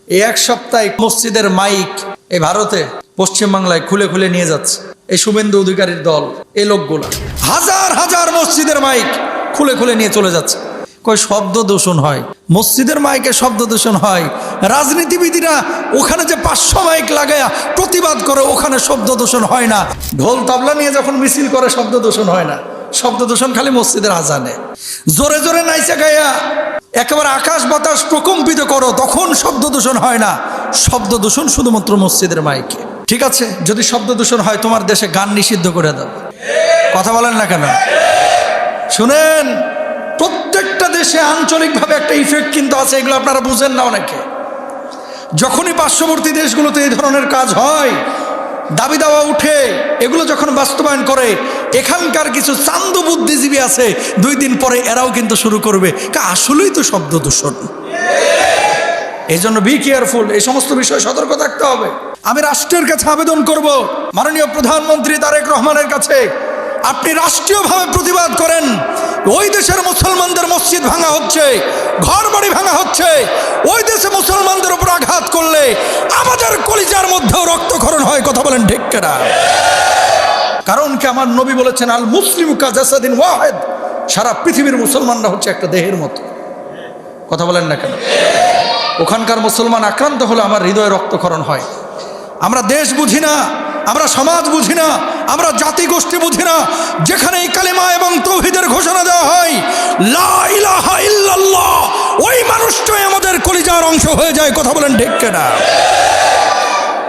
এই এক সপ্তাহে মসজিদের মাইক এই ভারতে পশ্চিমবাংলায় খুলে খুলে নিয়ে যাচ্ছে এই শুভেন্দু অধিকারীর দল, এই লোকগুলা হাজার হাজার মসজিদের মাইক খুলে খুলে নিয়ে চলে যাচ্ছে। কই শব্দ দূষণ হয়, মসজিদের মাইকে শব্দ দূষণ হয়, রাজনীতিবিদরা ওখানে যে 500 মাইক লাগায়া প্রতিবাদ করে ওখানে শব্দ দূষণ হয় না। ঢোল তবলা নিয়ে যখন মিছিল করে শব্দ দূষণ হয় না, শব্দ দূষণ খালি মসজিদের আজানে। জোরে জোরে নাইচা গায়া একেবারে আকাশ বাতাস প্রকম্পিত করো, তখন শব্দ দূষণ হয় না। শব্দ দূষণ শুধুমাত্র মসজিদের মাইকে। ঠিক আছে, যদি শব্দ দূষণ হয় তোমার দেশে গান নিষিদ্ধ করে দাও। কথা বলেন না কেন? শুনেন, প্রত্যেকটা দেশে আঞ্চলিকভাবে একটা ইফেক্ট কিন্তু আছে, এগুলো আপনারা বুঝেন না অনেকে। যখনই পার্শ্ববর্তী দেশগুলোতে এই ধরনের কাজ হয়, দাবি দাওয়া উঠে, এগুলো যখন বাস্তবায়ন করে, এখানকার কিছু চান্দু বুদ্ধিজীবী আছে, 2 দিন পরে এরাও কিন্তু শুরু করবে আসলেই তো শব্দ দূষণ। এই জন্য বি কেয়ারফুল, এই সমস্ত বিষয়ে সতর্ক থাকতে হবে। আমি রাষ্ট্রের কাছে আবেদন করব, মাননীয় প্রধানমন্ত্রী তারেক রহমানের কাছে, আপনি রাষ্ট্রীয়ভাবে প্রতিবাদ করেন। ওই দেশের মুসলমানদের মসজিদ ভাঙা হচ্ছে, ঘর বাড়ি ভাঙা হচ্ছে, ওই দেশে মুসলমানদের উপর আঘাত করলে আমাদের কলিজার মধ্যেও রক্তক্ষরণ হয়। কথা বলেন ঠিক কিনা? কারণ কি আমার নবী বলেছেন, আল মুসলিমু কাজাসাদিন ওয়াহিদ, সারা পৃথিবীর মুসলমানরা হচ্ছে একটা দেহের মতো। কথা বলেন না কেন? ওখানকার মুসলমান আক্রান্ত হলে আমার হৃদয়ে রক্তক্ষরণ হয়। আমরা দেশ বুঝি না, আমরা সমাজ বুঝি না, আমরা জাতি গোষ্ঠী বুঝি না। যেখানে এই কালিমা এবং তাওহীদের ঘোষণা দেওয়া হয়, লা ইলাহা ইল্লাল্লাহ, ওই মানুষটাই আমাদের কলিজার অংশ হয়ে যায়। কথা বলেন ঠিক কিনা?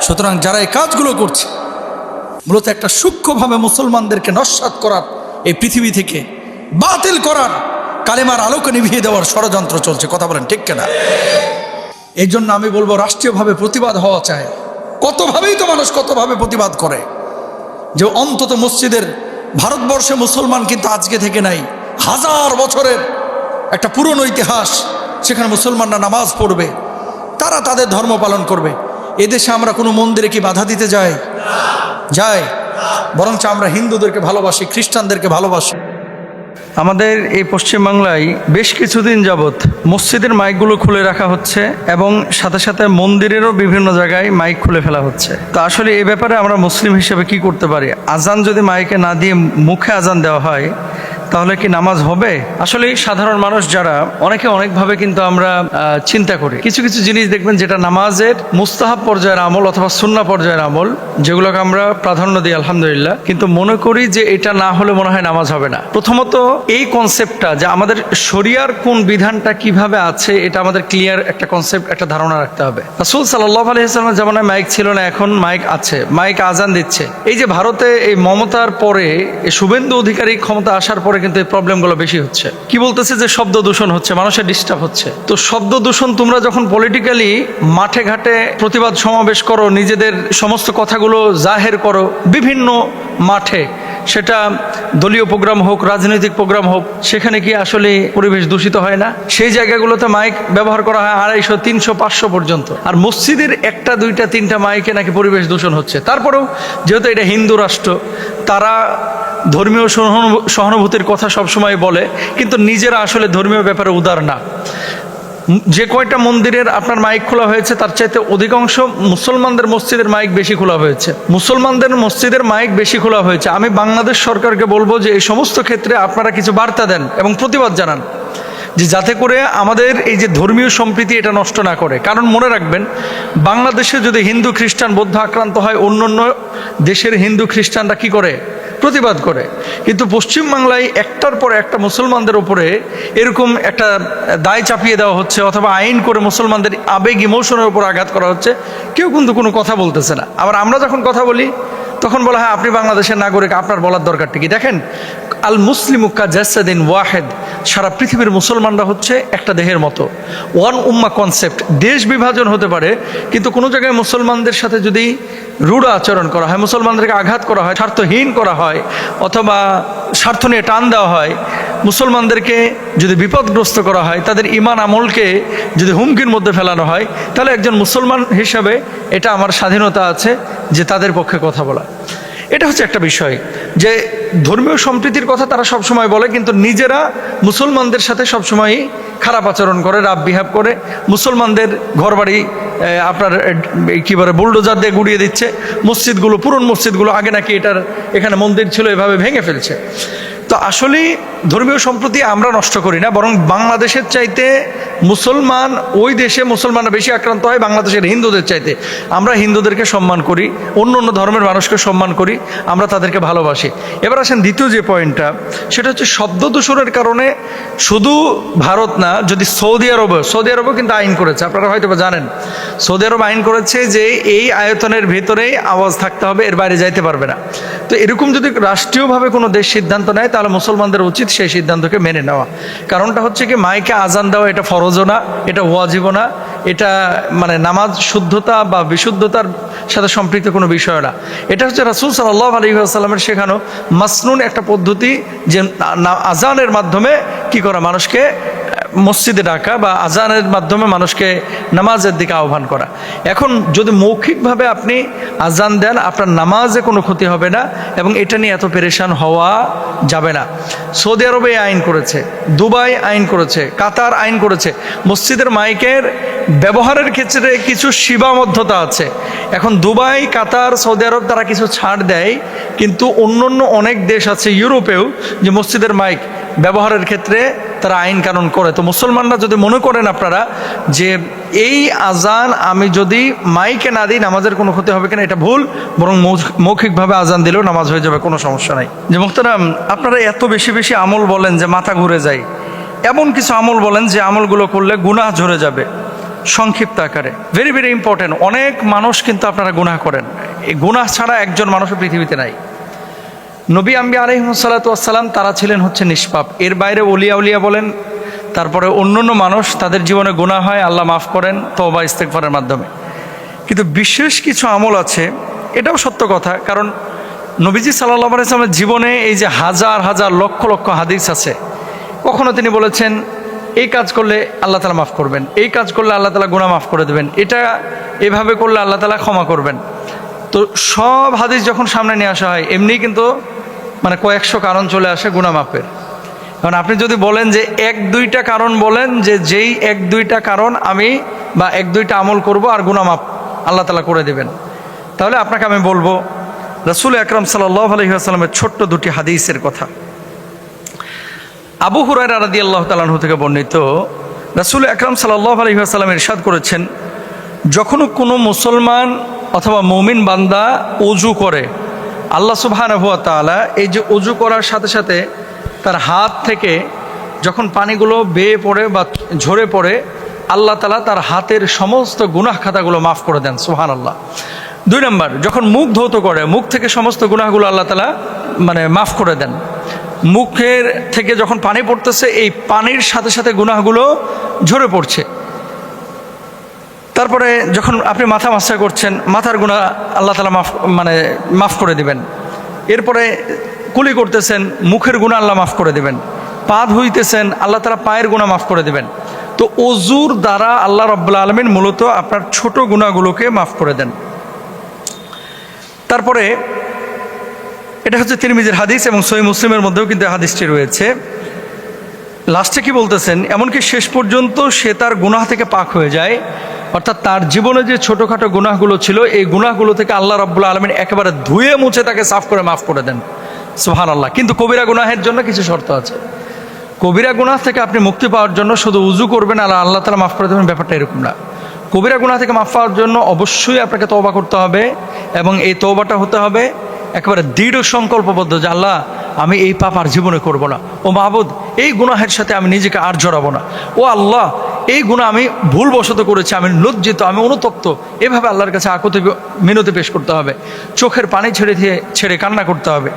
সুতরাং যারা এই কাজগুলো করছে, মূলত একটা সূক্ষ্মভাবে মুসলমানদেরকে নস্যাৎ করার, এই পৃথিবী থেকে বাতিল করার, কালিমার আলোকে নিভিয়ে দেওয়ার ষড়যন্ত্র চলছে। কথা বলেন ঠিক কিনা? এই জন্য আমি বলবো, রাষ্ট্রীয়ভাবে প্রতিবাদ হওয়া চাই। কতভাবেই তো মানুষ কতভাবে প্রতিবাদ করে, যে অন্তত মসজিদের, ভারতবর্ষে মুসলমান কিন্তু আজকে থেকে নাই, হাজার বছরের একটা পুরনো ইতিহাস। সেখানে মুসলমানরা নামাজ পড়বে, তারা তাদের ধর্ম পালন করবে। এদেশে আমরা কোনো মন্দিরে কি বাধা দিতে যাই? বরঞ্চ আমরা হিন্দুদেরকে ভালোবাসি, খ্রিস্টানদেরকে ভালোবাসি। আমাদের এই পশ্চিমবাংলায় বেশ কিছুদিন যাবৎ মসজিদের মাইকগুলো খুলে রাখা হচ্ছে এবং সাথে সাথে মন্দিরেরও বিভিন্ন জায়গায় মাইক খুলে ফেলা হচ্ছে। তো আসলে এই ব্যাপারে আমরা মুসলিম হিসেবে কি করতে পারি? আজান যদি মাইকে না দিয়ে মুখে আজান দেওয়া হয়, তাহলে কি নামাজ হবে? আসলে সাধারণ মানুষ যারা, অনেকে অনেকভাবে কিন্তু আমরা চিন্তা করি। কিছু কিছু জিনিস দেখবেন যেটা নামাজের মুস্তাহাব পর্যায়ের আমল অথবা সুন্নাহ পর্যায়ের আমল, যেগুলোকে আমরা প্রাধান্য দিই আলহামদুলিল্লাহ, কিন্তু মনে করি যে এটা না হলে মনে হয় নামাজ হবে না। প্রথমত এই কনসেপ্টটা, যে আমাদের শরিয়ার কোন বিধানটা কিভাবে আছে, এটা আমাদের ক্লিয়ার একটা কনসেপ্ট, একটা ধারণা রাখতে হবে। রাসূল সাল্লাল্লাহু আলাইহি ওয়াসাল্লামের জামানায় মাইক ছিল না, এখন মাইক আছে, মাইক আজান দিচ্ছে। এই যে ভারতে এই মমতার পরে, এই শুভেন্দু অধিকারী ক্ষমতা আসার পরে কিন্তু এই প্রবলেমগুলো বেশি হচ্ছে। কি বলতেছে যে শব্দ দূষণ হচ্ছে, মানুষের ডিস্টার্ব হচ্ছে। তো শব্দ দূষণ তোমরা যখন পলিটিক্যালি মাঠে ঘাটে প্রতিবাদ সমাবেশ করো, নিজেদের সমস্ত কথাগুলো জাহের করো বিভিন্ন মাঠে, সেটা দলীয় প্রোগ্রাম হোক, রাজনৈতিক প্রোগ্রাম হোক, সেখানে কি আসলে পরিবেশ দূষিত হয় না? সেই জায়গাগুলোতে মাইক ব্যবহার করা হয় 250, 300, 500 পর্যন্ত। আর মসজিদের 1টা, 2টা, 3টা মাইকে নাকি পরিবেশ দূষণ হচ্ছে। তারপরেও যেহেতু এটা হিন্দু রাষ্ট্র, তারা ধর্মীয় সহানুভূতির কথা সবসময় বলে, কিন্তু নিজেরা আসলে ধর্মীয় ব্যাপারে উদার না। যে কয়টা মন্দিরের আপনার মাইক খোলা হয়েছে, তার চাইতে অধিকাংশ মুসলমানদের মসজিদের মাইক বেশি খোলা হয়েছে। মুসলমানদের মসজিদের মাইক বেশি খোলা হয়েছে। আমি বাংলাদেশ সরকারকে বলবো যে এই সমস্ত ক্ষেত্রে আপনারা কিছু বার্তা দেন এবং প্রতিবাদ জানান, যে যাতে করে আমাদের এই যে ধর্মীয় সম্প্রীতি এটা নষ্ট না করে। কারণ মনে রাখবেন, বাংলাদেশে যদি হিন্দু খ্রিস্টান বৌদ্ধ আক্রান্ত হয়, অন্য দেশের হিন্দু খ্রিস্টানরা কি করে? প্রতিবাদ করে। কিন্তু পশ্চিমবাংলায় একটার পর একটা মুসলমানদের উপরে এরকম একটা দায় চাপিয়ে দেওয়া হচ্ছে, অথবা আইন করে মুসলমানদের আবেগ, ইমোশনের উপর আঘাত করা হচ্ছে। কেউ কিন্তু কোনো কথা বলতেছে না। আবার আমরা যখন কথা বলি, তখন বলা হয় আপনি বাংলাদেশের নাগরিক, আপনার বলার দরকারটা কি? দেখেন, আল মুসলিমু কাজাসাদিন ওয়াহিদ, সারা পৃথিবীর মুসলমানরা হচ্ছে একটা দেহের মতো। ওয়ান উম্মাহ কনসেপ্ট। দেশ বিভাজন হতে পারে, কিন্তু কোনো জায়গায় মুসলমানদের সাথে যদি রূঢ় আচরণ করা হয়, মুসলমানদেরকে আঘাত করা হয়, স্বার্থহীন করা হয়, অথবা স্বার্থ নিয়ে টান দেওয়া হয়, মুসলমানদেরকে যদি বিপদগ্রস্ত করা হয়, তাদের ঈমান আমলকে যদি হুমকির মধ্যে ফেলানো হয়, তাহলে একজন মুসলমান হিসাবে এটা আমার স্বাধীনতা আছে যে তাদের পক্ষে কথা বলা। এটা হচ্ছে একটা বিষয় যে ধর্মীয় সম্প্রীতির কথা তারা সবসময় বলে, কিন্তু নিজেরা মুসলমানদের সাথে সবসময়ই খারাপ আচরণ করে, রাব বিহেভ করে, মুসলমানদের ঘরবাড়ি আপনার কী বলে বুলডোজার দিয়ে গুড়িয়ে দিচ্ছে, মসজিদগুলো, পুরনো মসজিদগুলো আগে নাকি এখানে মন্দির ছিল এভাবে ভেঙে ফেলছে। তো আসলে ধর্মীয় সম্প্রীতি আমরা নষ্ট করি না, বরং বাংলাদেশের চাইতে মুসলমান, ওই দেশে মুসলমানরা বেশি আক্রান্ত হয় বাংলাদেশের হিন্দুদের চাইতে। আমরা হিন্দুদেরকে সম্মান করি, অন্য অন্য ধর্মের মানুষকে সম্মান করি, আমরা তাদেরকে ভালোবাসি। এবার আসেন দ্বিতীয় যে পয়েন্টটা, সেটা হচ্ছে শব্দ দূষণের কারণে শুধু ভারত না, যদি সৌদি আরবও কিন্তু আইন করেছে, আপনারা হয়তো জানেন, সৌদি আরব আইন করেছে যে এই আয়তনের ভেতরেই আওয়াজ থাকতে হবে, এর বাইরে যাইতে পারবে না। তো এরকম যদি রাষ্ট্রীয়ভাবে কোনো দেশ সিদ্ধান্ত নেয় তাহলে মুসলমানদের উচিত সেই সিদ্ধান্তকে মেনে নেওয়া। কারণটা হচ্ছে কি, মাইকে আজান দেওয়া এটা ফরজও না, এটা ওয়াজিবও না, এটা মানে নামাজ শুদ্ধতা বা বিশুদ্ধতার সাথে সম্পৃক্ত কোনো বিষয় না। এটা হচ্ছে রাসূল সাল্লাল্লাহু আলাইহি ওয়াসাল্লামের শেখানো মাসনুন একটা পদ্ধতি, যে আজানের মাধ্যমে কি করা, মানুষকে মসজিদে ডাকা বা আজানের মাধ্যমে মানুষকে নামাজের দিকে আহ্বান করা। এখন যদি মৌখিকভাবে আপনি আজান দেন, আপনার নামাজে কোনো ক্ষতি হবে না এবং এটা নিয়ে এত পেরেশান হওয়া যাবে না। সৌদি আরবে আইন করেছে, দুবাই আইন করেছে, কাতার আইন করেছে। মসজিদের মাইকের ব্যবহারের ক্ষেত্রে কিছু সীমাবদ্ধতা আছে। এখন দুবাই, কাতার, সৌদি আরব তারা কিছু ছাড় দেয়, কিন্তু অন্য অনেক দেশ আছে ইউরোপেও যে মসজিদের মাইক ব্যবহারের ক্ষেত্রে তারা আইন কানুন করে। তো মুসলমানরা যদি মনে করেন আপনারা যে এই আজান আমি যদি মাইকে না দিই নামাজের কোনো ক্ষতি হবে কিনা, এটা ভুল, বরং মৌখিকভাবে আজান দিলেও নামাজ হয়ে যাবে, কোনো সমস্যা নাই। যে মুহতারাম, আপনারা এত বেশি বেশি আমল বলেন যে মাথা ঘুরে যায়, এমন কিছু আমল বলেন যে আমলগুলো করলে গুনাহ ঝরে যাবে। সংক্ষিপ্ত আকারে, ভেরি ভেরি ইম্পর্টেন্ট। অনেক মানুষ কিন্তু আপনারা গুনাহ করেন, এই গুনাহ ছাড়া একজন মানুষও পৃথিবীতে নাই। নবী আম্বিয়া আলাইহিমুসসালাতু ওয়াসসালাম তারা ছিলেন হচ্ছে নিষ্পাপ, এর বাইরে ওলিয়া উলিয়া বলেন, তারপরে অন্যান্য মানুষ, তাদের জীবনে গুনাহ হয়, আল্লাহ মাফ করেন তওবা ইস্তেগফারের মাধ্যমে। কিন্তু বিশেষ কিছু আমল আছে, এটাও সত্য কথা, কারণ নবীজি সাল্লাল্লাহু আলাইহি ওয়াসাল্লামের জীবনে এই যে হাজার হাজার লক্ষ লক্ষ হাদিস আছে, কখনো তিনি বলেছেন এই কাজ করলে আল্লাহ তাআলা মাফ করবেন, এই কাজ করলে আল্লাহ তাআলা গুনাহ মাফ করে দেবেন, এটা এভাবে করলে আল্লাহ তাআলা ক্ষমা করবেন। তো সব হাদিস যখন সামনে নিয়ে আসা হয়, এমনি কিন্তু মানে কয়েকশো কারণ চলে আসে গুনাহ মাফের। কারণ আপনি যদি বলেন যে এক দুইটা কারণ বলেন, যে যেই এক দুইটা কারণ আমি বা এক দুইটা আমল করব আর গুনাহ মাফ আল্লাহ তাআলা করে দেবেন, তাহলে আপনাকে আমি বলবো রাসূল আকরাম সাল্লাল্লাহু আলাইহি ওয়াসাল্লামের ছোট্ট দুটি হাদিসের কথা। আবু হুরায়রা রাদিয়াল্লাহু তাআলা আনহু থেকে বর্ণিত, রাসূল আকরাম সাল্লাল্লাহু আলাইহি ওয়াসাল্লাম ইরশাদ করেছেন, যখন কোনো মুসলমান অথবা মুমিন বান্দা ওযু করে, আল্লাহ সুবহানাহু ওয়া তাআলা এই যে ওযু করার সাথে সাথে তার হাত থেকে যখন পানিগুলো বেয়ে পড়ে বা ঝরে পড়ে, আল্লাহ তাআলা তার হাতের সমস্ত গুনাহ খাতাগুলো মাফ করে দেন, সুবহানাল্লাহ। 2 নম্বর, যখন মুখ ধৌত করে, মুখ থেকে সমস্ত গুনাহগুলো আল্লাহ তাআলা মানে মাফ করে দেন। মুখের থেকে যখন পানি পড়তেছে, এই পানির সাথে সাথে গুনাহগুলো ঝরে পড়ছে। তারপরে যখন আপনি মাথা মাসা করছেন, মাথার গুনাহ আল্লাহ তাআলা মাফ করে দিবেন। এরপরে কুলি করতেছেন, মুখের গুনাহ আল্লাহ মাফ করে দিবেন। পা ধুইতেছেন, আল্লাহ তাআলা পায়ের গুনাহ মাফ করে দিবেন। তো ওযুর দ্বারা আল্লাহ রাব্বুল আলামিন মূলত আপনার ছোট গুনাহগুলোকে মাফ করে দেন। তারপরে এটা হচ্ছে তিরমিজির হাদিস এবং সহিহ মুসলিমের মধ্যেও কিন্তু হাদিসটি রয়েছে। লাস্টে কি বলতেছেন, এমনকি শেষ পর্যন্ত সে তার গুনাহ থেকে পাক হয়ে যায়, অর্থাৎ তার জীবনে যে ছোটোখাটো গুনাহগুলো ছিল, এই গুনাহগুলো থেকে আল্লাহ রাব্বুল আলামিন একেবারে ধুয়ে মুছে তাকে সাফ করে মাফ করে দেন, সুবহানাল্লাহ। কিন্তু কবিরা গুনাহের জন্য কিছু শর্ত আছে। কবিরা গুনাহ থেকে আপনি মুক্তি পাওয়ার জন্য শুধু উযু করবেন আর আল্লাহ তাআলা মাফ করে দেবেন, ব্যাপারটা এরকম না। কবিরা গুনাহ থেকে মাফ পাওয়ার জন্য অবশ্যই আপনাকে তওবা করতে হবে, এবং এই তওবাটা হতে হবে একেবারে দৃঢ় সংকল্পবদ্ধ, যে আল্লাহ আমি এই পাপ আর জীবনে করব না, ও মাহবুদ এই গুনাহের সাথে আমি নিজেকে আর জড়াবো না, ও আল্লাহ এই গুনাহ আমি ভুলবশত করেছি, আমি লজ্জিত, আমি অনুতপ্ত, এভাবে আল্লাহর কাছে আকুতি মিনতি পেশ করতে হবে, চোখের পানি ছেড়ে কান্না করতে হবে,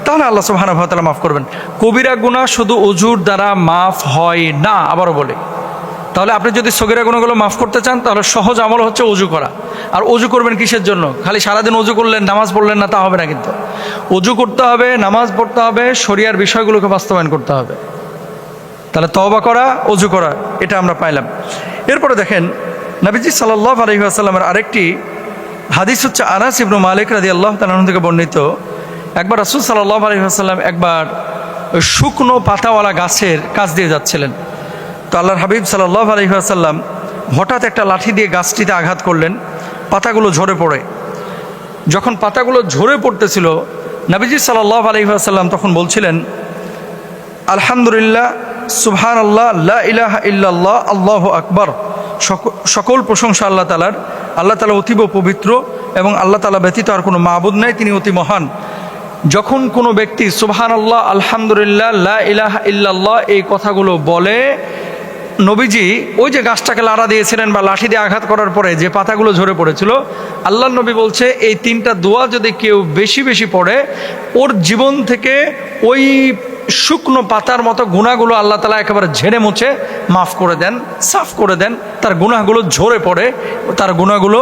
তাহলে আল্লাহ সুবহানাহু ওয়া তাআলা মাফ করবেন। কবিরা গুনাহ শুধু ওযুর দ্বারা মাফ হয় না, আবারও বলে। তাহলে আপনি যদি সগীরা গুনাহগুলো মাফ করতে চান, তাহলে সহজ আমল হচ্ছে ওযু করা। আর ওযু করবেন কিসের জন্য? খালি সারাদিন ওযু করলেন, নামাজ পড়লেন না, তা হবে না। কিন্তু ওযু করতে হবে, নামাজ পড়তে হবে, শরিয়ার বিষয়গুলোকে বাস্তবায়ন করতে হবে। তাহলে তওবা করা, ওযু করা, এটা আমরা পাইলাম। এরপরে দেখেন নবীজি সাল্লাল্লাহু আলাইহি ওয়াসাল্লামের আরেকটি হাদিস হচ্ছে আনাস ইবনে মালিক রাদিয়াল্লাহু তাআলা আনহু থেকে বর্ণিত, একবার রাসূল সাল্লাল্লাহু আলাইহি ওয়াসাল্লাম একবার শুকনো পাতাওয়ালা গাছের কাছ দিয়ে যাচ্ছিলেন। তো আল্লাহর হাবিব সাল্লাল্লাহু আলাইহি ওয়াসাল্লাম হঠাৎ একটা লাঠি দিয়ে গাছটিতে আঘাত করলেন, পাতাগুলো ঝরে পড়ে। যখন পাতাগুলো ঝরে পড়তেছিল, নবীজি সাল্লাল্লাহু আলাইহি ওয়াসাল্লাম তখন বলছিলেন, আলহামদুলিল্লাহ, সুবহানাল্লাহ, লা ইলাহা ইল্লাল্লাহ, আল্লাহু আকবার। সকল প্রশংসা আল্লাহ তাআলার। আল্লাহ তাআলা অতীব পবিত্র এবং আল্লাহ তাআলা ব্যতীত আর কোনো মাবুদ নাই, তিনি অতি মহান। যখন কোনো ব্যক্তি সুবহানাল্লাহ, আলহামদুলিল্লাহ, লা ইলাহা ইল্লাল্লাহ এই কথাগুলো বলে, নবীজি ওই যে গাছটাকে লাড়া দিয়েছিলেন বা লাঠি দিয়ে আঘাত করার পরে যে পাতাগুলো ঝরে পড়েছিল, আল্লাহর নবী বলছে এই তিনটা দোয়া যদি কেউ বেশি বেশি পড়ে, ওর জীবন থেকে ওই শুকনো পাতার মতো গুনাহগুলো আল্লাহ তাআলা একেবারে ঝেড়ে মুছে মাফ করে দেন, সাফ করে দেন। তার গুনাহগুলো ঝরে পড়ে, তার গুনাহগুলো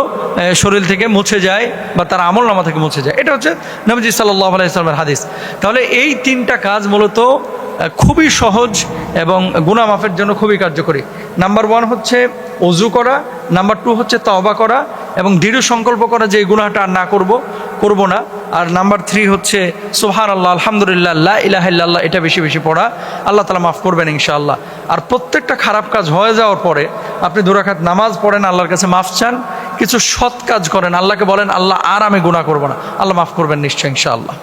শরীর থেকে মুছে যায় বা তার আমলনামা থেকে মুছে যায়। এটা হচ্ছে নবীজি সাল্লাল্লাহু আলাইহি ওয়াসাল্লামের হাদিস। তাহলে এই তিনটা কাজ মূলত খুবই সহজ এবং গুনাহ মাফের জন্য খুবই কার্যকরী। নাম্বার 1 হচ্ছে ওযু করা, নাম্বার 2 হচ্ছে তওবা করা এবং দৃঢ় সংকল্প করা যে এই গুনাহটা আর না করব না, আর নাম্বার 3 হচ্ছে সুবহানাল্লাহ, আলহামদুলিল্লাহ, লা ইলাহা ইল্লাল্লাহ এটা বেশি বেশি পড়া। আল্লাহ তাআলা মাফ করবেন ইনশাআল্লাহ। আর প্রত্যেকটা খারাপ কাজ হয়ে যাওয়ার পরে আপনি 2 রাকাত নামাজ পড়েন, আল্লাহর কাছে মাফ চান, কিছু সৎ কাজ করেন, আল্লাহকে বলেন আল্লাহ আর আমি গুনাহ করব না, আল্লাহ মাফ করবেন নিশ্চয় ইনশাআল্লাহ।